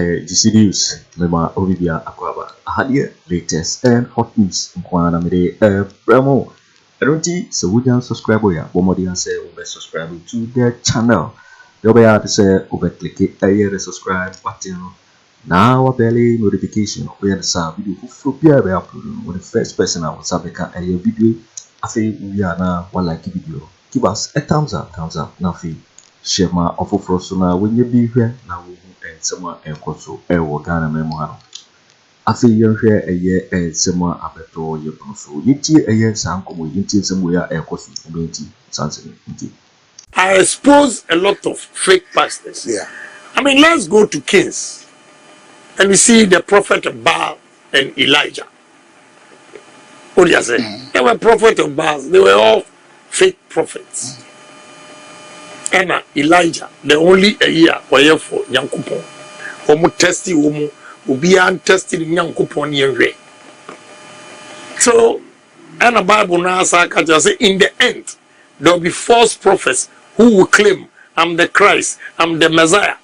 DC News, Mema Olivia Aquaba, Hadia, latest and hot news, Kwana Mede, Bramo. I don't see, so we can subscribe, Bomodian say, over subscribe to their channel. They'll be able to say, over click it, the subscribe button. Now, a belly notification, we have the video for Pierre upload when the first person I was having a video. I think we are now one like video. Give us a thumbs up, nothing. Share my offer for sooner when you be here now. And someone and also a Ghana memoir. I feel you're here a year and someone up at all your console. You a year, some come into somewhere a cost community. I expose a lot of fake pastors. Yeah. I mean, let's go to Kings and we see the prophet of Baal and Elijah. What do you say? They were prophets of Baal, they were all fake prophets. And Elijah, the only a year were for Yankupon. Homo testy woman will be untested in Yankupon year. So, and a Bible now say in the end, there will be false prophets who will claim, I'm the Christ, I'm the Messiah.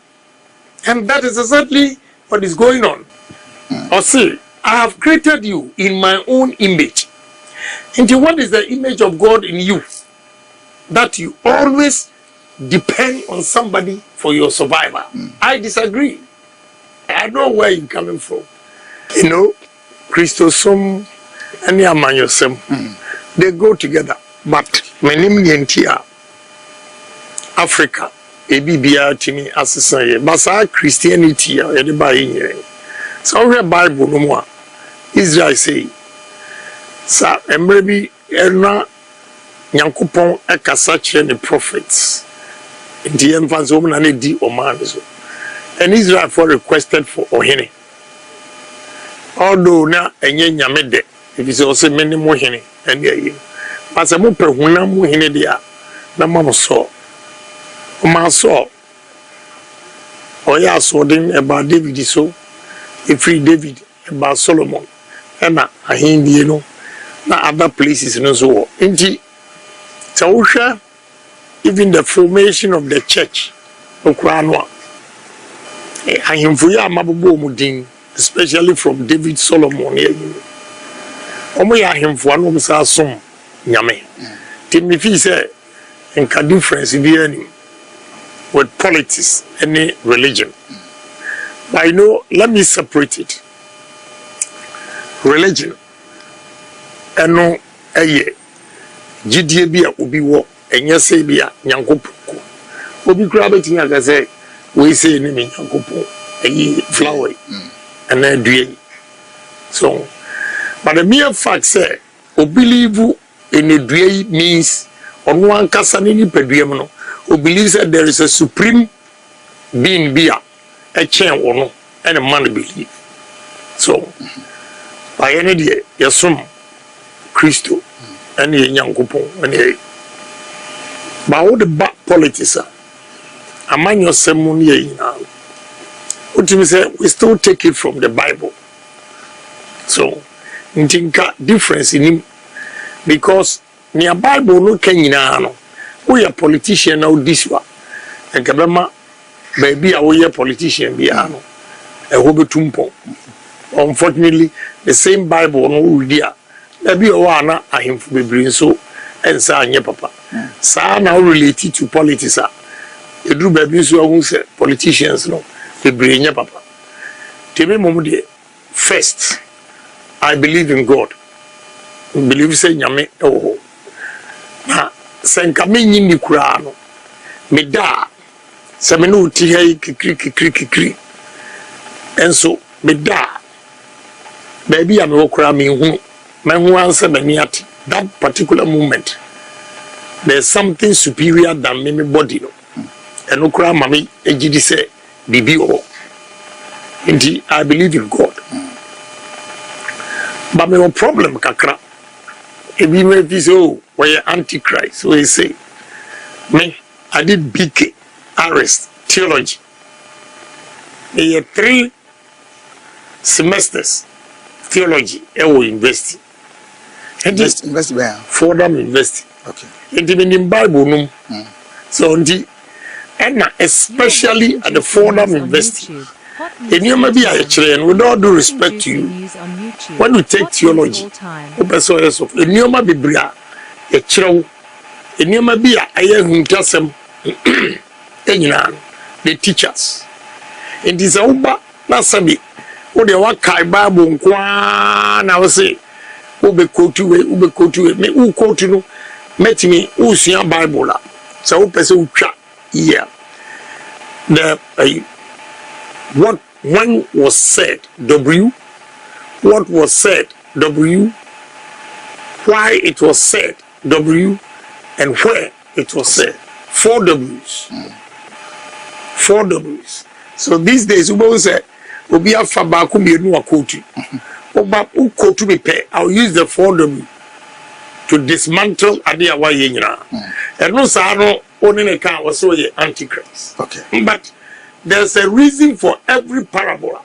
And that is exactly what is going on. Or see, I have created you in my own image. And what is the image of God in you? That you always depend on somebody for your survival. I disagree. I know where you're coming from. You know, Christosum and Yamanyosem, they go together. But my name is Africa, ABBA Tini Assassin, Basa Christianity, everybody. So we have Bible no more. Israel say, Sir, and maybe Erna Yankupon Ekasachi and the prophets. In the infants woman and the Oman. And Israel for requested for Ohene. Although now a yamede, if it's also many more hene, and the but some more perhuna more hene dia, the mama saw. Oma saw. Oya saw them about David so, a free David, about Solomon, and a hindi, you know, not other places and so on. Indeed, Tausha. Even the formation of the church, especially from David Solomon. Timothy said, and can difference with politics and religion. But you know, let me separate it. Religion, and no, a year, GDB will be what. And yes, say be a Yankopo. Obi Krabeting, like I say, we say name Yankopo, a flower, and then do so. But the mere fact say, who believe in a dray means on one Casanini Pedriamno, who believes that there is a supreme being beer, a chain or no, and a man believe. So, by any day, Yasum, Christo, and a Yankopo, and a but all the back politics are among your ceremony now. What you say, we still take it from the Bible. So, I think difference in him because near Bible no Kenyano. We are politician now this one. And Kabama baby a politician biano. A hobetumpo. Unfortunately, the same Bible no dia. Maybe Owana a him for be so and say papa. Sa now related to politics. You do baby so who say politicians no they bring your papa. Tell me mommy first I believe in God. Believe say nyame oh. Na senka me nyini kura no. Me da se me no ti hay kikri. Enso me da baby am wo kura me hu. Me hu anse me ati that particular moment. There's something superior than me body no. And okra mami ejidi say bibi o. Indeed, I believe in God. But my problem kakra. If you may be so, where antichrist, so he say, me, I did BK, arrest, theology. There are 3 semesters, theology, I will invest. Invest where? For them invest. Okay. It even in Bible, no. So, and especially at the Fordham University, Enioma bi a yɛkyerɛ no, with all due respect to you, when you take theology, wopɛsɛ ɔyɛ so enioma bebree a yɛkyerɛ wo, enioma bi a ɛyɛ huntasɛm enyinaa no, the teachers. It is a uba na sabi wo de wakae Bible nkwa na wo se wo be quote me wo quote no metimi wo sua Bible la so wo pese wo twa yeah the what when was said what was said why it was said and where it was said 4 W's. So these days we will say obi afa ba ko mienu akoti oba ukotu me pe I'll use the 4 W to dismantle ade a waye nyina and no sa no oni ne kan was so ye antichrist. Okay, but there's a reason for every parable.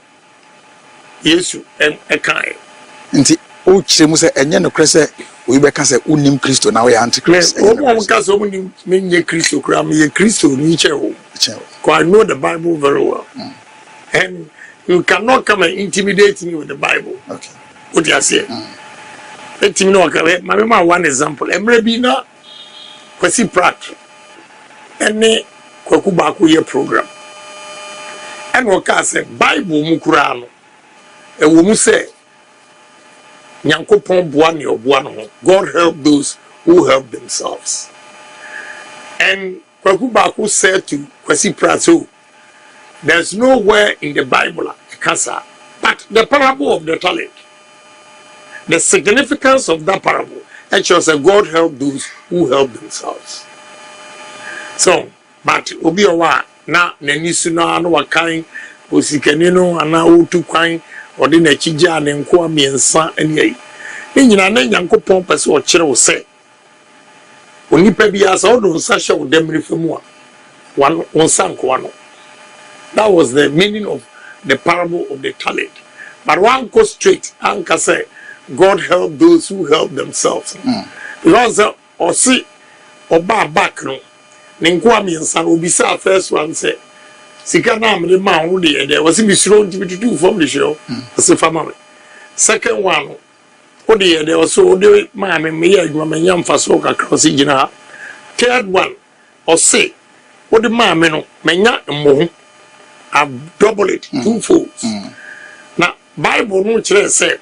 Yesu and a kind nti o kire mu se enye no kre se we be ka se unim Kristo na we antichrist. O mo ka so unim menye Kristo kra me ye Kristo ni chewo. I know the Bible very well. And you cannot come and intimidate me with the Bible. Okay. What do you say? Let me know. My one example. Maybe na kwasi prat. Ene kwaku baku ye program. And waka say Bible mukura no. E wo mu say Nyankopon boa ne oboa no. God help those who help themselves. And Kwaku Baku said to Kwasi Praso, there's nowhere in the Bible but the parable of the talent, the significance of that parable, and she said, God help those who help themselves. So, but Obiwa na Nenisuna no Wakai, Osikanino, and now to Quine, or the Nechija and Nkwa Mensa and Ye. In Yanko Pompous or Chero say. Oni pebi asa odo sasha udemri femua one sankwano. That was the meaning of the parable of the talent. But one go straight and say, God help those who help themselves. Because or see or back no ninkwami and san ubisa first one say Sikana me man who there was in thrown to do from the show as a family. Second one. There was so do mammy me yam faso across the third one or say what the mammy no menya mo I've double it 2 folds. Now Bible no say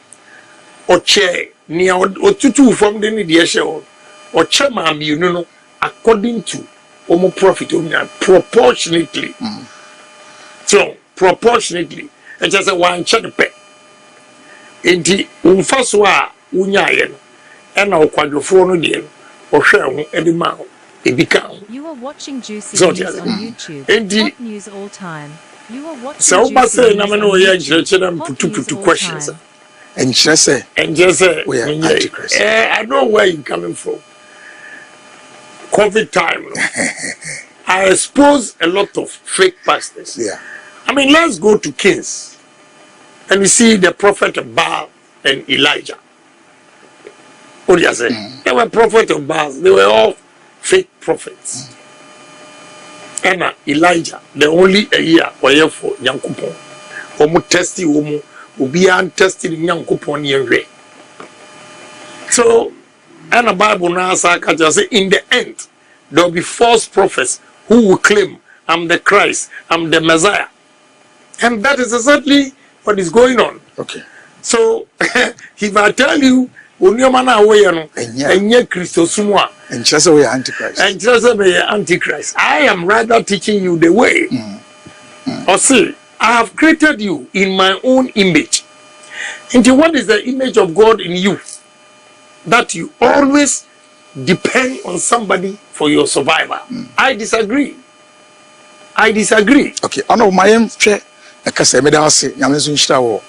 or chair near or 2 from the media show or chair mam you know according to homo profit proportionately. So proportionately and just a one check pay. Enti umfaswa unyaye no ena okwadwofo no de o hwe ho edima ebika. You are watching Juicy News on YouTube. Hot news all time. You are watching so Juicy News on YouTube. Questions. And just say we are antichrist. I know where you're coming from. COVID time. I expose a lot of fake pastors. Yeah. I mean, let's go to Kings. And we see the prophet of Baal and Elijah. What do you say? They were prophets of Baal. They were all fake prophets. And Elijah, the only a year were for Yankupon. Omu testy omu, ubi untested Yankupon yewe. So, and the Bible now say in the end, there will be false prophets who will claim, I'm the Christ, I'm the Messiah. And that is exactly what is going on. Okay. So, if I tell you, and Christos and just we are antichrist. And just antichrist. I am rather teaching you the way. Or see, I have created you in my own image. And what is the image of God in you? That you always depend on somebody for your survival. I disagree. Okay. I know my share. Because I made us say, "I'm going to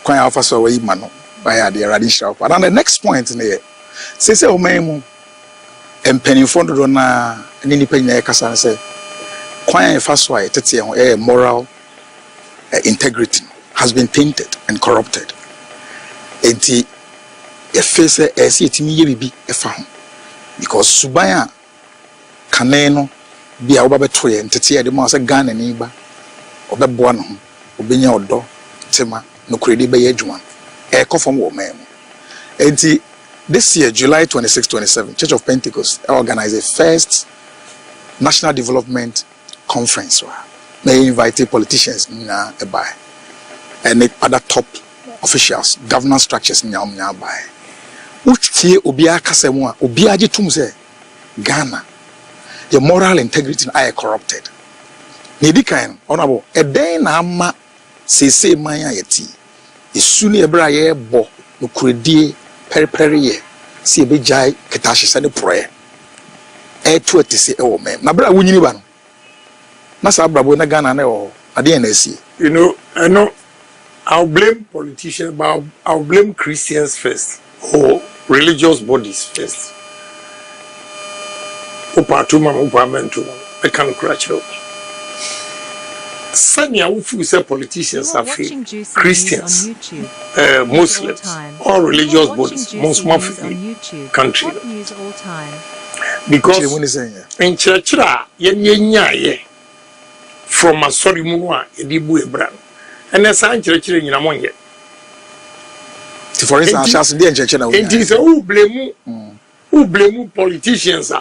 quite offer so we mano by the radical." But on the next point in here, say o memu empeni fondo do na ni nipa nyina kasa say, "Quite fast why tete e moral integrity has been tainted and corrupted." Enti e face e see etimi ye bibi e fa ho because subaya kaneno bia wo ba beto ye tete e de mo say Ghana ni ba obeboa no ho obenya odo tema no kredi be adwuma e kofom wo man enti this year July 26 27 Church of Pentecost organized a first national development conference where they invited politicians na by and other top officials governance structures nya by which tie obi akase mu a obi age tum say Ghana the moral integrity are corrupted. Nidi kan honorable e den na ama sese man ayeti esu ne ebra ye bo no kredie periperi ye si ebe jai ketashi se ne proye e to etese e wo mem na bra wunyini ba no na sa brabo na Ghana na e wo ade na esi. You know, I know I'll blame politicians, but I'll blame Christians first or religious bodies first. I can't crash out. Sanya Ufu said politicians are fake. Christians, Muslims, all religious bodies, most country. Because in church, from a sorry munwa, Edibu Ebran, and a sign church in among ye. For instance, it is a who blame politicians.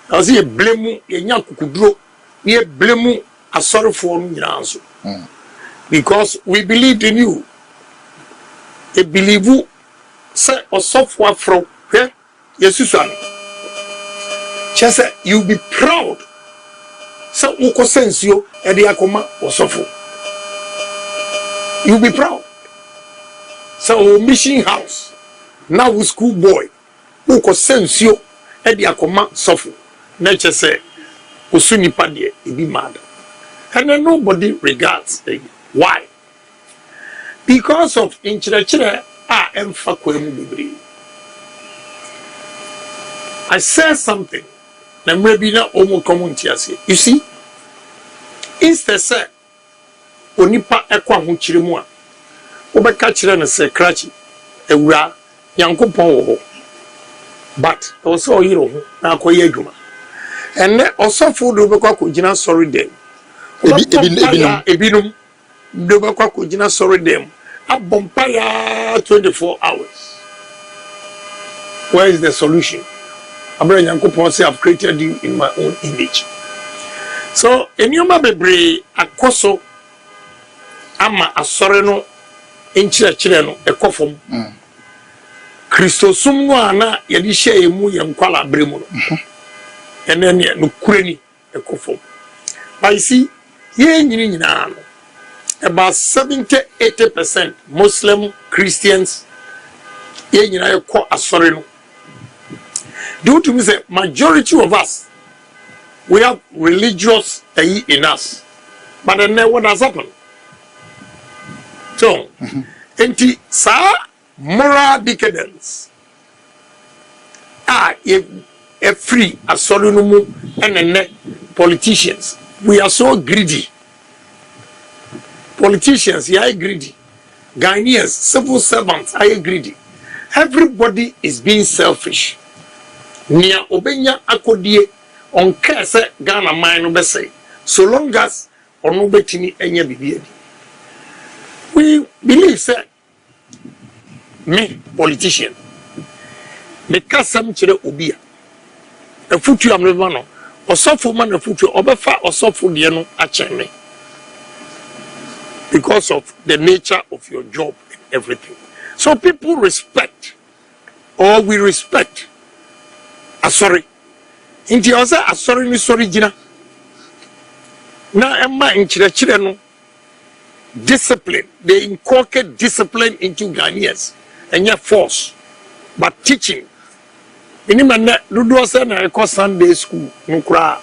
As he blame a young kudro, ye blame a sorry for me answer. Because we believed in you. A believe you say or software from here. Yes, you son. Just say you be proud. So uko sense you edi akoma or suffer. You be proud. So mission house now with school boy uko sense you edi akoma suffer. Nature say usuni padie it be mad. And then nobody regards it. Why? Because of inchire I said something. Now maybe not almost community. You see, instead say onipa ekwa ho chiremu a obeka chire no se krachi ewura yankopon wo but also yiro ho na akoye adwuma enne osofo do bekwa ko gina sorry dem ebinum do bekwa ko gina sorry dem abompaya 24 hours. Where is the solution? Abronye yankopon say I've created you in my own image. So enyoma bebre akoso ama asore no enchire no ekofom Christosum no ana yedi hye emu ye nkwala bremu no ene no kurani ekofom. I see ye nyina no about 70-80% Muslim Christians ye nyina ekọ asore no. Due to me say majority of us we have religious in us, but then what has happened? So, enti sa moral decadence. A free asolunumu and politicians. We are so greedy. Politicians, are greedy. Ghanaians, civil servants, are greedy. Everybody is being selfish. Nia obenya akodie on kese Ghana mine be say so long as ono betini enye bibie. We believe say me politician me kasam kire obi a afutu amreba no osofo man afutu obefa osofo de no achen me because of the nature of your job and everything. So people respect or we respect sorry. Inti osa asori ni sorry jina. Na emma inchire no discipline. They inculcate discipline into Ghanaians and yet force. But teaching. Inima na ludo se na eko Sunday school nkura.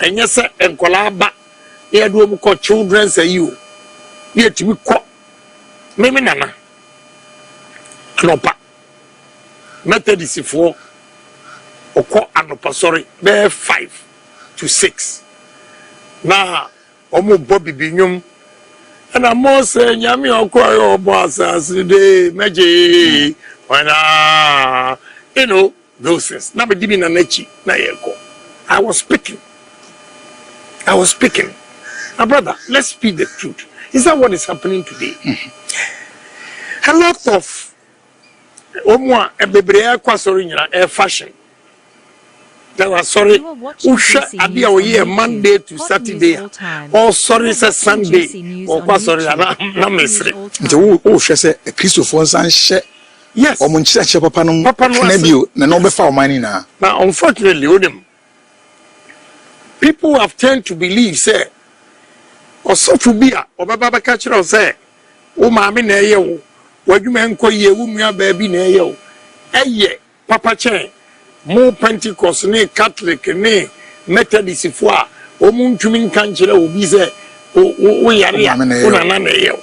And yes enkola ba e do mu ko children say you. Ye timi ko. Meme nana. Anopa. Methodist for Oko anopa sorry be 5 to 6 na omo bobi binyum and amo say nyame okoyo obo asase de meje wana you know those things na be dibi na nachi na yeko. I was speaking my brother, let's speak the truth. Is that what is happening today? A lot of Omwa a bebrea kwasori a fashion. That was sorry. Usha Abia oye Monday to Saturday. Or sorry say Sunday. Or kwasori na mesre. Nti wo hwese Christopher san hye. Yes. Omunchire papa no Kennedy na no be fa omani na. Now unfortunately Odem, people have tend to believe say or so to be or baba catcher or say o maame na eye wo wadwuma enko ye wo nua baabi na eye wo eye papa chen mo Pentecost ne Catholic ne Methodist fo a o mu ntumi nka nkire obi say o yare ya o na na eye wo.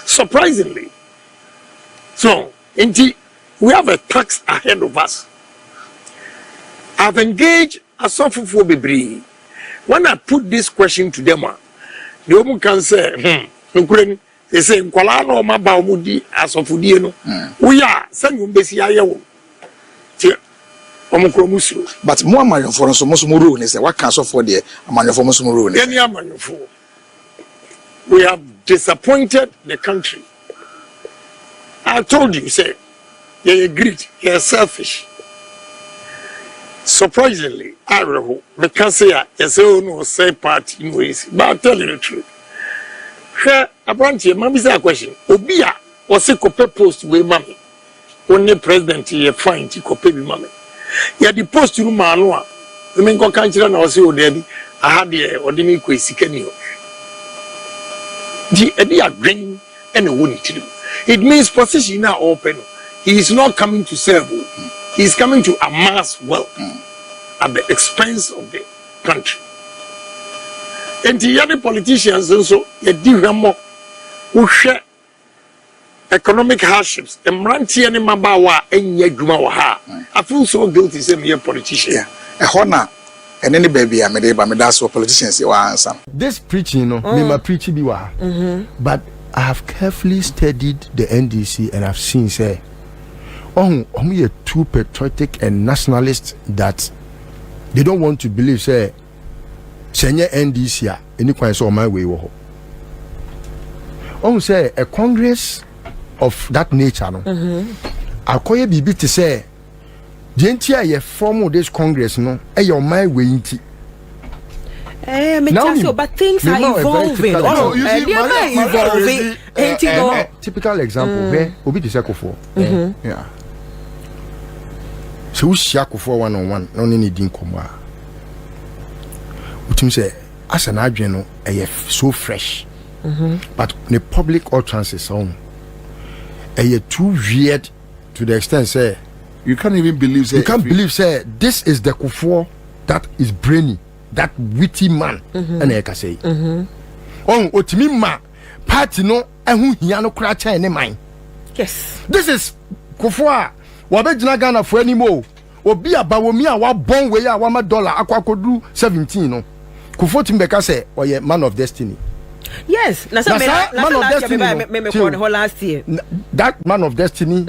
Surprisingly, so indeed we have a tax ahead of us. I've engaged a software for Bibri. When I put this question to them, the woman can say, they say, Nkwala ma Bawumudi as of Udieno. We are sending Besiayo. But more money for us, most more ruin is what cancer for the money for most more ruin. We have disappointed the country. I told you, say, you're greedy, you're selfish. Surprisingly, I can say, yes, no, say party in ways, but I'll tell you the truth. Here, Abronye, Mammy, say a question. Obia was a copy post with Mammy. Only president here find to copy with Mammy. Yeah, the post to Manoa. The main country and also, Debbie, I had the ordinary quasi Kenny. The idea green and a wooden to do. It means position now open. He is not coming to serve. He is coming to amass wealth at the expense of the country. And the other politicians also, they do more who share economic hardships. And Ranti and Mabawa and Yegumawa. I feel so guilty, say me a politician. Yeah, a honor. And any baby, I made that's what politicians answer. This preaching, me my preaching be but I have carefully studied the NDC and I've seen say, only a too patriotic and nationalist that they don't want to believe say senior NDC any kind of my way. Say a congress of that nature, no. Akoye bibi to say, Gentia ye form this congress, no, your my way inti. But things are evolving. Typical example where Obi to Akufo. Yeah. So we share Akufo one-on-one, no need to come. Which means as an adjournal, so fresh. But the public utterances on too weird to the extent say you can't even believe. You can't believe say this is the Akufo that is brainy, that witty man. And I can say, otimi ma party no ehu hia no kra cha ne man. Yes. This is Akufo wabegyina Ghana for anymore. Obi Bawumia wa bon we ya wa ma dollar akwakodu 17 no. Akufo timbeka say oye man of destiny. Yes, man of destiny. Last year. That man of destiny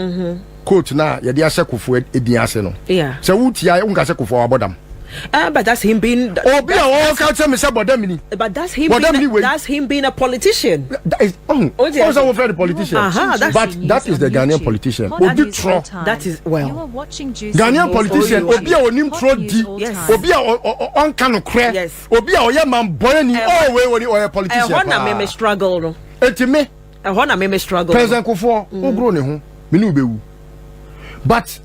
quote na ye dey ase Akufo edin ase no. Yeah. So wutia unka se Akufo abodam. But that's him being. But that's him being a politician. That is also a politician. But that is the Ghanaian politician. That is well. Ghanaian politician. Obia onim tro di. Obia on kanu kre. Yes. Obia oye man boy ni all way when oye politician. Ehona me struggle no. Etime. Ehona me struggle. President Akufo ogro ne ho. Me ni obewu. But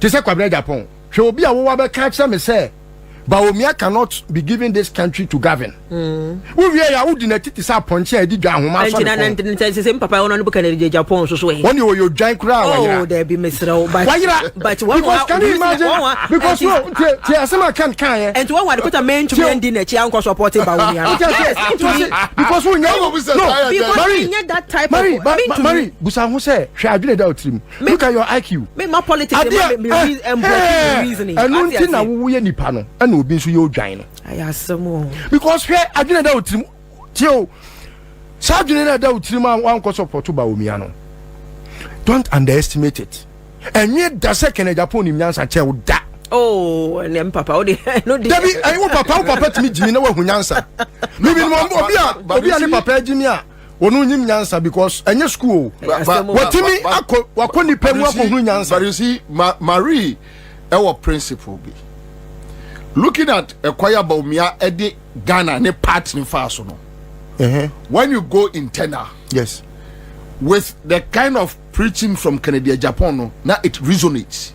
te se Kwabena Agyapong. Obi awowa be catch me say Bawumia cannot be giving this country to govern. We ya udi na titi sa ponche edi dwa ahoma so. Same papa ono no Kennedy Agyapong so so. When you join crowd. Oh, there be Mr. But one can you imagine? Because asema can and one put a man to end in a chair and supporting Bawumia. Because we know because that type of Mary Busa who say she adwene da otrim. Look at your IQ. Me my politics reasoning. And nothing na wo ye nipa no. Obi nso ye odwan no because where adwene da otrim tio sa adwene da otrim an ko support Bawumia no. Don't underestimate it. Enye da se Kennedy Agyapong ni nyansa che wo da. Oh, and papa no Debi ayi wo papa timi jimi na wo hunyansa. Bibi no obi a ni papa jimi a Onu nyim nyansa because any school. Watimi wakoni pemu akohunu nyansa. But you see, Marie, our principle be looking at Ekwaya Bawumia Edi Ghana ne part in Faso no. When you go internal, yes, with the kind of preaching from Kennedy Agyapong, no, now it resonates.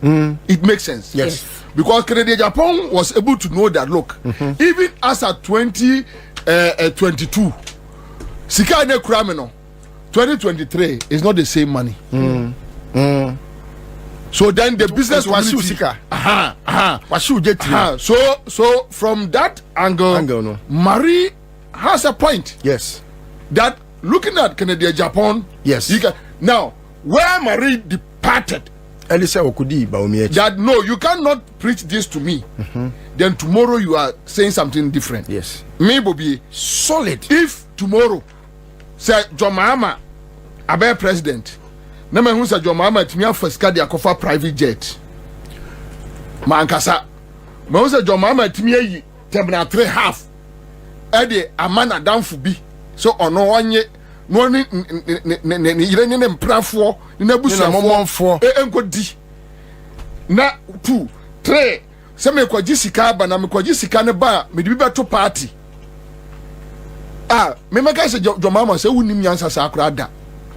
It makes sense. Yes. Because Kennedy Agyapong was able to know that, look, even as at 2022, Sika ne Krameno, 2023 is not the same money. So then the business was Sika. So from that angle no. Marie has a point. Yes. That looking at Kennedy Agyapong, yes. You can, now where Marie departed, Elisa Okudi Bawumia. that no, you cannot preach this to me. Then tomorrow you are saying something different. Yes. Me be solid. If tomorrow say John Mahama abe president, na me hu say John Mahama timi first card akofa private jet. Mankasa. Me hu say John Mahama timi yi terminal 3 half. E de amana danfo bi. So ono wanye no ni yire ni mprafo ni nabusuafo enkodi na 2 3 se me kwaji sika ba na me kwaji sika ne ba me di beto party me meka se Jomama se wunim nyansa sa akra da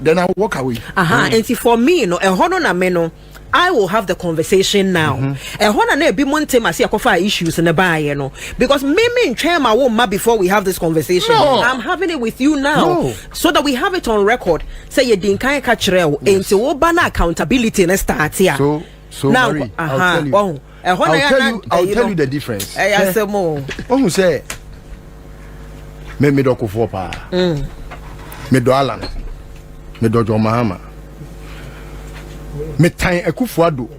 then I walk away. And for me, no, na me no, I will have the conversation now. Na be monte masi akofa issues in the bar, you know, because me ntwe ma wo before we have this conversation. No. I'm having it with you now, so that we have it on record. Say you din kan ka kire wo, enti wo ba na accountability na start here. So now, Marie, I'll tell you the difference. I say more. Who say me do Akufo pa. Me do Alan. Me do John Mahama. Me tan Akufo Addo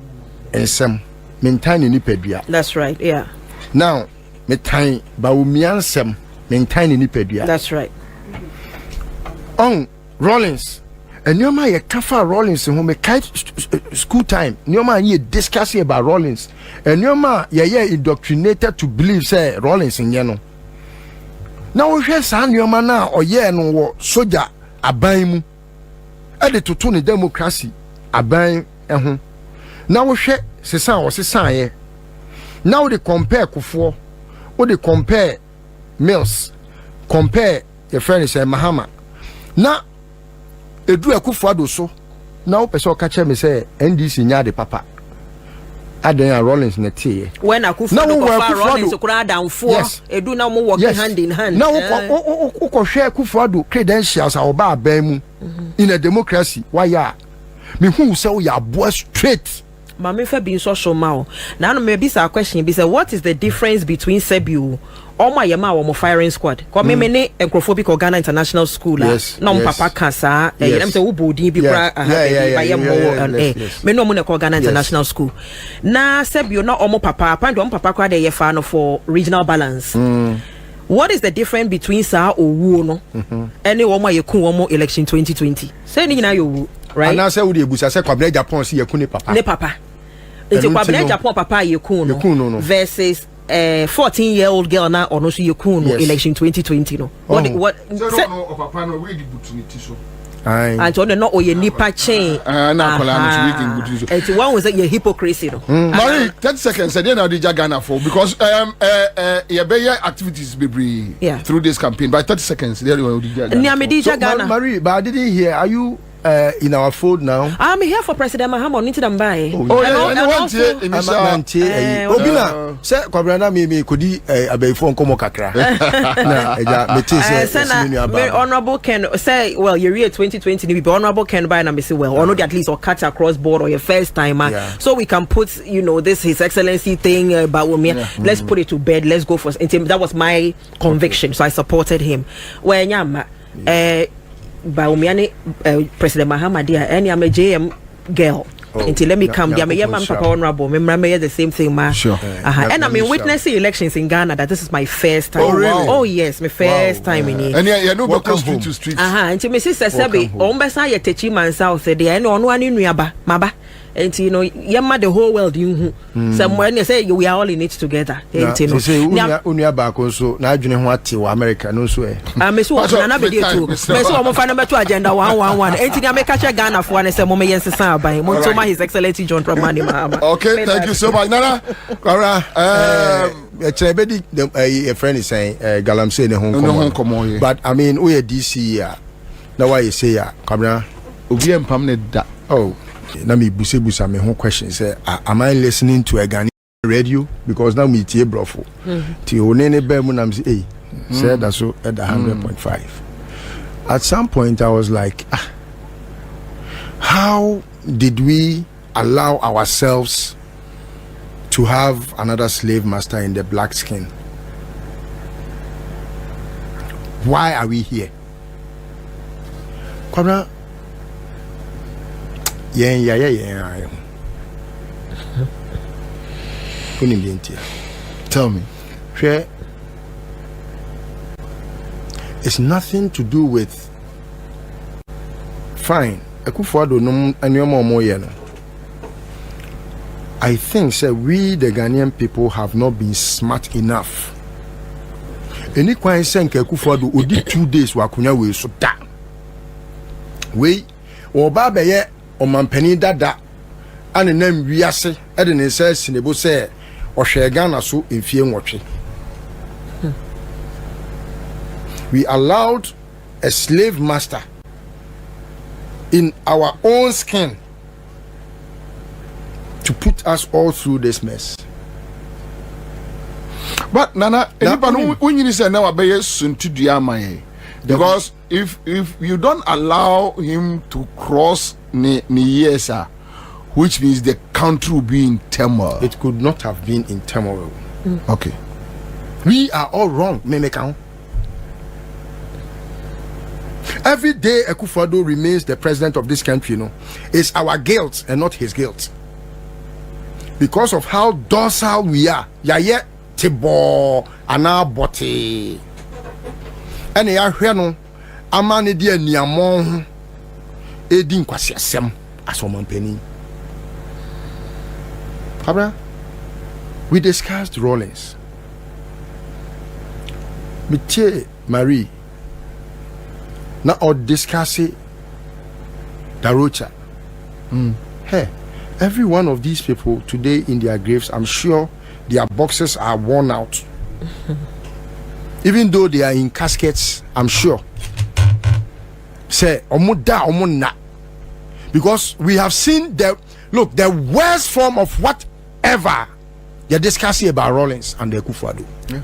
ensem. Me tan ni pedua. That's right, yeah. Now, me tan Bawumia ensem. Me tan ni pedua. That's right. On Rollins. And you ma ye kafa Rollins who me kite school time. You ma ye discuss about Rollins. And you ma ye indoctrinated to believe say Rollins in yeno. Now we hear san you ma na or ye no wo soldier aban mu. E de toto ne democracy aban ehun. Now we hear se san ye. Now they compare Kufo, or they compare Mills, compare your friend say Mahama. Now Edu Akufo Addo so now person catch me say NDC nya de papa Aden Rollins na tie when Akufo Addo Rollins kura danfo Edu na mo working hand in hand now ko hwe Akufo Addo credentials a oba aban mu in a democracy why ya me hu say we are boy straight mama fa bi so ma na no me bi sa question bi say what is the difference between Sebiu Oma yema wo firing squad. Ko me ne enkrofo ko Ghana International School no papa kasa yem say wo bodin bi kra me no mo ne ko Ghana International School. Na Sebio na omo papa papa kra de ye fa no for regional balance. What is the difference between sa owu no any wo ma ye ku wo election 2020? Say ni na yo wu, right? And now say wo de ebusa say Kwabena Agyapong si ye ku ne papa. Ne papa. Enti Kwabena Agyapong papa ye ku no versus 14-year-old girl now or no so you cool election 2020 no what so papa no we opportunity so and on no oye nipa chain na kola no we so and one was your hypocrisy no Marie 30 seconds say na dey Ghana for because ye be activities be through this campaign by 30 seconds there you Ghana Marie but I didn't hear are you in our fold now. I'm here for President Mahama. Need to buy. Obina say Kwabena me kodi abefo nkomo kakra. Na me say honorable Ken say well your year 2020 be honorable Ken buy na me say well or not at least or cut across board or your first time so we can put this His Excellency thing Bawumia. Let's put it to bed. Let's go for that was my conviction, so I supported him. Well nyama Bawumia President Mahama dia any am a JM girl until let me come there me papa honorable me the same thing ma and I mean witnessing elections in Ghana that this is my first time. Oh yes, my first time in here and you know welcome street to street until me sister sabi o mbesa ye techi man south there no anu anu nuaba maba and you know yamma the whole world you somewhere they say we are all in it together and you know say unia back also na adwene ho ate wa America no so me so na be dey too me so mo fa na beto agenda 111 and you make catch Ghana for and say mo me yensesan aban mo to my his excellency John Dramani Mahama. Okay, thank you so much Nana. Chebedi a friend is saying galamsey ne hon komo but I mean we DC ya na why you say ya Kwabena obi empam ne da. Oh, na me busa me hon question say am I listening to a Ghanaian radio because now me tie brofo ti onene be mu na me say said that so at 100.5. At some point I was like how did we allow ourselves to have another slave master in the black skin? Why are we here? Kwabena, yeah. Tell me. It's nothing to do with fine. Akufo Addo no anyoma omoye no. I think we the Ghanaian people have not been smart enough. Any kwan say Akufo Addo odi 2 days wakunya we so da. We oba beye omampani dada ane nam wiase e de ne say sinebo say ohwe Ghana so emfie nwotwe. We allowed a slave master in our own skin to put us all through this mess. But Nana, when you say now because if you don't allow him to cross Niesa, which means the country will be in turmoil. It could not have been in turmoil. Okay. We are all wrong, Memekao. Every day Akufo Addo remains the president of this country, it's our guilt and not his guilt. Because of how docile we are. Yaye tibo anabote. And ya hwe no amane de aniamon edi nkwase asem asomampani. Kwabena, we discussed Rollins. Mitie Marie na or discuss Darocha. Hey, every one of these people today in their graves, I'm sure their boxes are worn out. Even though they are in caskets, I'm sure. Say, omuda. Because we have seen the worst form of whatever you're discussing about Rollins and the Akufo Addo. Yeah.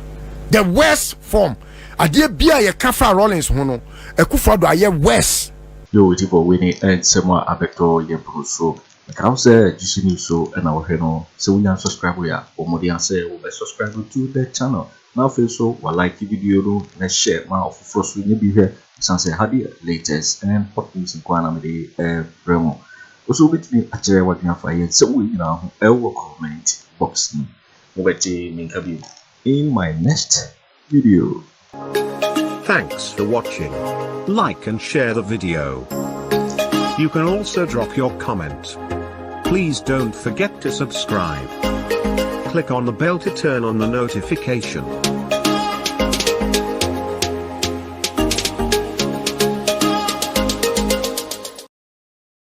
The worst form. Adie bia ye kafa Rollins hono Akufo Addo aye worse. Yo tipo winning and sema abeto ye bruso. Can say jisini so and our no so we subscribe ya or more say we subscribe to the channel. Now feel so we like the video no and share my of first we be here say hadi latest and hot news in Kwana me Bremo. Also with me actually what you find so we now comment box me. In my next video. Thanks for watching. Like and share the video. You can also drop your comment. Please don't forget to subscribe. Click on the bell to turn on the notification.